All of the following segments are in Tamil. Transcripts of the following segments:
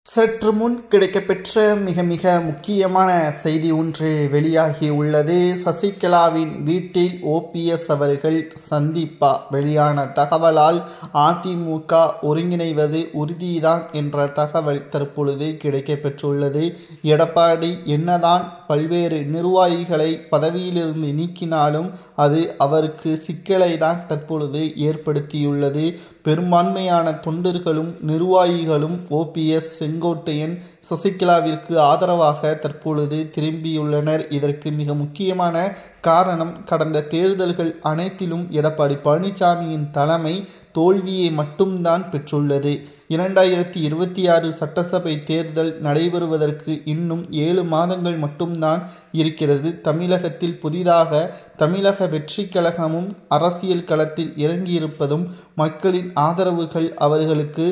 சற்று முன் கிடைக்கப்பெற்ற மிக முக்கியமான செய்தி ஒன்று வெளியாகி உள்ளது. சசிகலாவின் வீட்டில் ஓபிஎஸ் அவர்கள் சந்திப்பா? வெளியான தகவலால் அதிமுக ஒருங்கிணைவது உறுதிதான் என்ற தகவல் தற்பொழுது கிடைக்கப்பெற்றுள்ளது. எடப்பாடி என்னதான் பல்வேறு நிர்வாகிகளை பதவியிலிருந்து நீக்கினாலும் அது அவருக்கு சிக்கலை தான் தற்பொழுது ஏற்படுத்தியுள்ளது. பெரும்பான்மையான தொண்டர்களும் நிர்வாகிகளும் ஓபிஎஸ், செங்கோட்டையன், சசிகலாவிற்கு ஆதரவாக தற்பொழுது திரும்பியுள்ளனர். இதற்கு மிக முக்கியமான காரணம், கடந்த தேர்தல்கள் அனைத்திலும் எடப்பாடி பழனிசாமியின் தலைமை தோல்வியை மட்டும்தான் பெற்றுள்ளது. 2026 சட்டசபை தேர்தல் நடைபெறுவதற்கு இன்னும் 7 மாதங்கள் மட்டும்தான் இருக்கிறது. தமிழகத்தில் புதிதாக தமிழக வெற்றி கழகமும் அரசியல் களத்தில் இறங்கியிருப்பதும் மக்களின் ஆதரவுகள் அவர்களுக்கு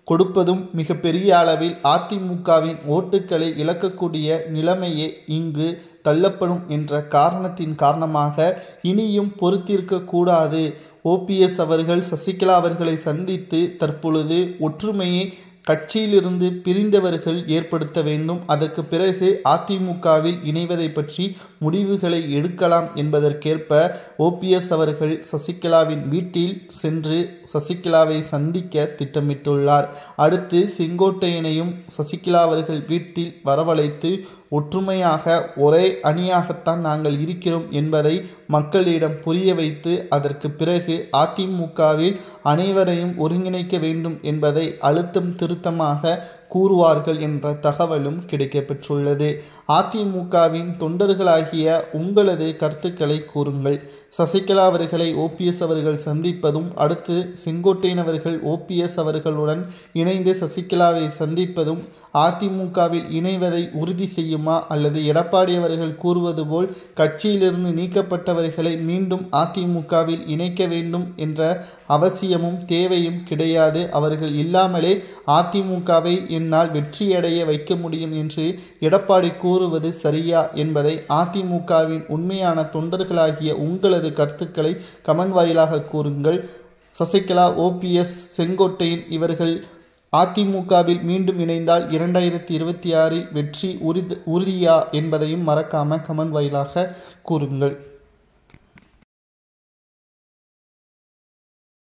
கொடுப்பதும் மிகப்பெரிய அளவில் அதிமுகவின் ஓட்டுக்களை இழக்கக்கூடிய நிலைமையே இங்கு தள்ளப்படும் என்ற காரணத்தின் காரணமாக இனியும் பொறுத்திருக்க கூடாது. ஓபிஎஸ் அவர்கள் சசிகலா அவர்களை சந்தித்து தற்பொழுது ஒற்றுமையை கட்சியிலிருந்து பிரிந்தவர்கள் ஏற்படுத்த வேண்டும். அதற்கு பிறகு அதிமுகவில் இணைவதை பற்றி முடிவுகளை எடுக்கலாம் என்பதற்கேற்ப ஓபிஎஸ் அவர்கள் சசிகலாவின் வீட்டில் சென்று சசிகலாவை சந்திக்க திட்டமிட்டுள்ளார். அடுத்து செங்கோட்டையனையும் சசிகலா அவர்கள் வீட்டில் வரவழைத்து ஒற்றுமையாக ஒரே அணியாகத்தான் நாங்கள் இருக்கிறோம் என்பதை மக்களிடம் புரிய வைத்து அதற்கு பிறகு அதிமுகவில் அனைவரையும் ஒருங்கிணைக்க வேண்டும் என்பதை அழுத்தம் திருத்தமாக கூறுவார்கள் என்ற தகவலும் கிடைக்கப்பெற்றுள்ளது. அதிமுகவின் தொண்டர்களாகிய உங்களது கருத்துக்களை கூறுங்கள். சசிகலா அவர்களை ஓபிஎஸ் அவர்கள் சந்திப்பதும், அடுத்து செங்கோட்டையன் அவர்கள் ஓபிஎஸ் அவர்களுடன் இணைந்து சசிகலாவை சந்திப்பதும் அதிமுகவில் இணைவதை உறுதி செய்யுமா, அல்லது எடப்பாடி அவர்கள் கூறுவது போல் கட்சியிலிருந்து நீக்கப்பட்டவர்களை மீண்டும் அதிமுகவில் இணைக்க வேண்டும் என்ற அவசியமும் தேவையும் கிடையாது, அவர்கள் இல்லாமலே அதிமுகவை என்னால் வெற்றியடைய வைக்க முடியும் என்று எடப்பாடி கூறுவது சரியா என்பதை அதிமுகவின் உண்மையான தொண்டர்களாகிய உங்களது கருத்துக்களை கமெண்ட் வாயிலாக கூறுங்கள். சசிகலா, ஓபிஎஸ், செங்கோட்டையன் இவர்கள் அதிமுகவில் மீண்டும் இணைந்தால் 2026 வெற்றி உறுதியா என்பதையும் மறக்காம கமெண்ட் வாயிலாக கூறுங்கள்.